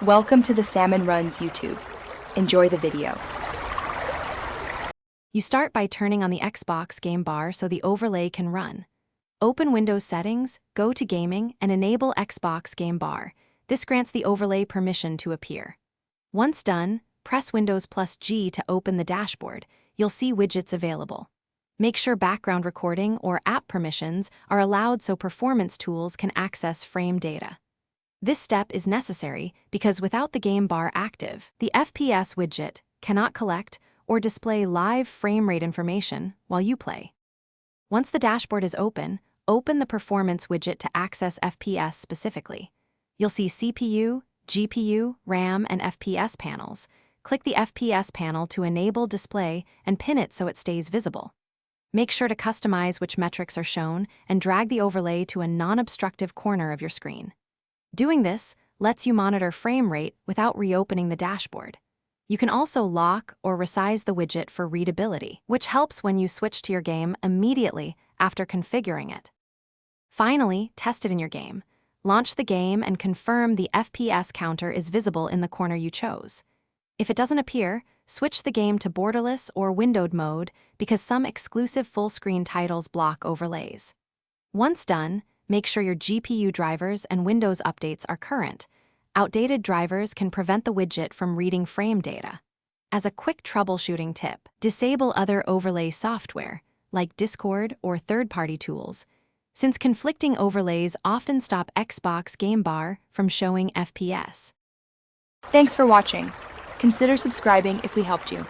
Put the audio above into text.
Welcome to the Salmon Runs YouTube. Enjoy the video. You start by turning on the Xbox game bar so the overlay can run. Open Windows Settings, go to Gaming, and enable Xbox game bar. This grants the overlay permission to appear. Once done, press Windows plus G to open the dashboard. You'll see widgets available. Make sure background recording or app permissions are allowed so performance tools can access frame data. This step is necessary because without the game bar active, the FPS widget cannot collect or display live frame rate information while you play. Once the dashboard is open the performance widget to access FPS specifically. You'll see CPU, GPU, RAM, and FPS panels. Click the FPS panel to enable display and pin it so it stays visible. Make sure to customize which metrics are shown and drag the overlay to a non-obstructive corner of your screen. Doing this lets you monitor frame rate without reopening the dashboard. You can also lock or resize the widget for readability, which helps when you switch to your game immediately after configuring it. Finally, test it in your game. Launch the game and confirm the FPS counter is visible in the corner you chose. If it doesn't appear, switch the game to borderless or windowed mode because some exclusive full-screen titles block overlays. Once done, make sure your GPU drivers and Windows updates are current. Outdated drivers can prevent the widget from reading frame data. As a quick troubleshooting tip, disable other overlay software, like Discord or third-party tools, since conflicting overlays often stop Xbox game bar from showing FPS. Thanks for watching. Consider subscribing if we helped you.